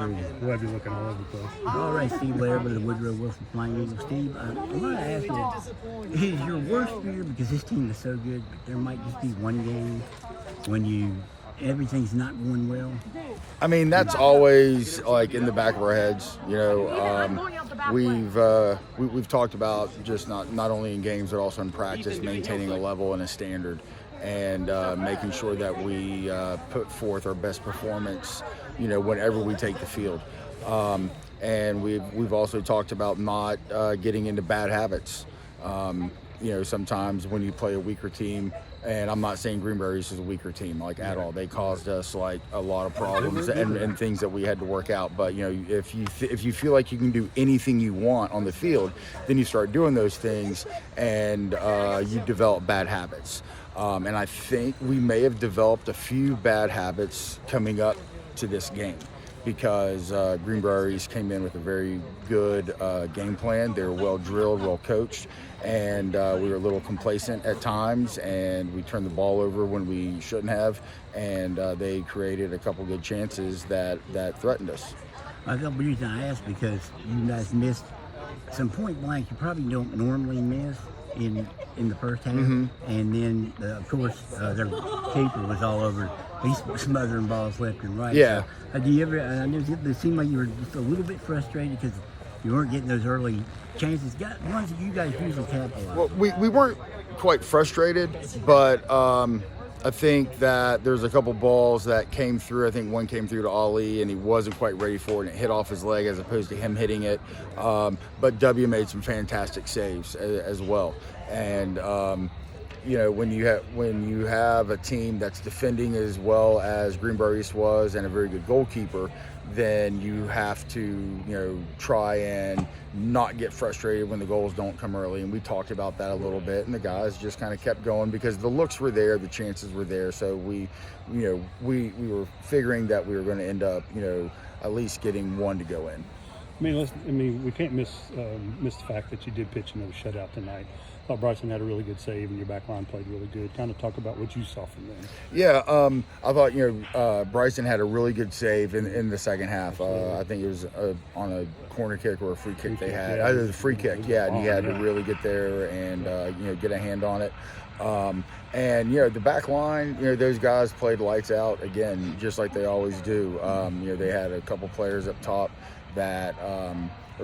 through. We'll have you looking all over the place. All right, Steve Laraba, the Woodrow Wilson Flying Eagle. Steve, I want to ask you, is your worst fear, because this team is so good, but there might just be one game when everything's not going well? I mean, that's always like in the back of our heads. We've talked about just not only in games but also in practice, maintaining a level and a standard, and making sure that we put forth our best performance, whenever we take the field. And we've also talked about not getting into bad habits. Sometimes when you play a weaker team, and I'm not saying Greenbrier East is a weaker team at all. They caused us a lot of problems and things that we had to work out. But if you feel like you can do anything you want on the field, then you start doing those things, and you develop bad habits. And I think we may have developed a few bad habits coming up to this game, because Greenbrier East came in with a very good game plan. They were well drilled, well coached, and we were a little complacent at times, and we turned the ball over when we shouldn't have, and they created a couple good chances that threatened us. The reason I asked, because you guys missed some point blank you probably don't normally miss in the first half, and then of course their keeper was all over. He's smothering balls left and right. Yeah. So, do you ever? I know it seemed like you were just a little bit frustrated because you weren't getting those early chances, ones that you guys usually capitalize. Well, we weren't quite frustrated, but I think that there's a couple balls that came through. I think one came through to Ali, and he wasn't quite ready for it, and it hit off his leg as opposed to him hitting it. But W made some fantastic saves as well. And when you have a team that's defending as well as Greenbrier East was, and a very good goalkeeper, then you have to try and not get frustrated when the goals don't come early. And we talked about that a little bit, and the guys just kind of kept going because the looks were there, the chances were there. So we were figuring that we were going to end up at least getting one to go in. We can't miss the fact that you did pitch another shutout tonight. I thought Bryson had a really good save, and your back line played really good. Kind of talk about what you saw from them. Yeah, I thought Bryson had a really good save in the second half. I think it was on a corner kick or a free kick they had. Either the free kick, and he had to really get there and get a hand on it. And the back line, those guys played lights out again, just like they always do. They had a couple players up top that are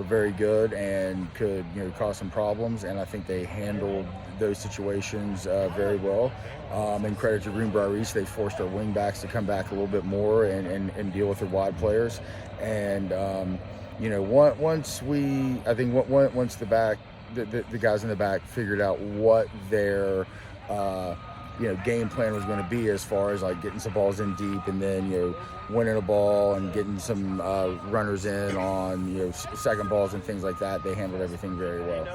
very good and could cause some problems, and I think they handled those situations very well. And credit to Greenbrier East, they forced our wing backs to come back a little bit more and deal with their wide players. And once the guys in the back figured out what their game plan was going to be, as far as getting some balls in deep, and then winning a ball and getting some runners in on second balls and things like that. They handled everything very well.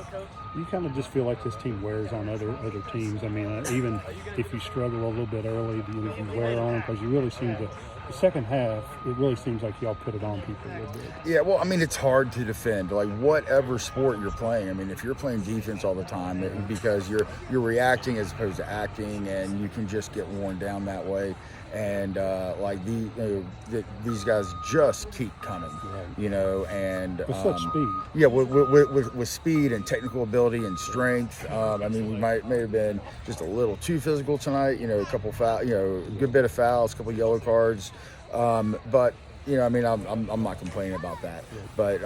You kind of just feel like this team wears on other teams. Even if you struggle a little bit early, do you wear on? Because you really seem to. The second half, it really seems like y'all put it on people a little bit. Yeah, well, it's hard to defend. Whatever sport you're playing, if you're playing defense all the time, because you're reacting as opposed to acting, and you can just get worn down that way. And these guys just keep coming, and with such speed. Yeah, with speed and technical ability and strength. We may have been just a little too physical tonight. A couple foul, a good bit of fouls, a couple yellow cards. But I'm not complaining about that. But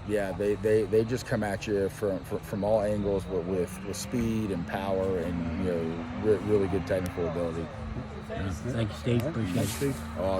they just come at you from all angles with speed and power and really good technical ability. Thank you, Steve. Appreciate it. Awesome.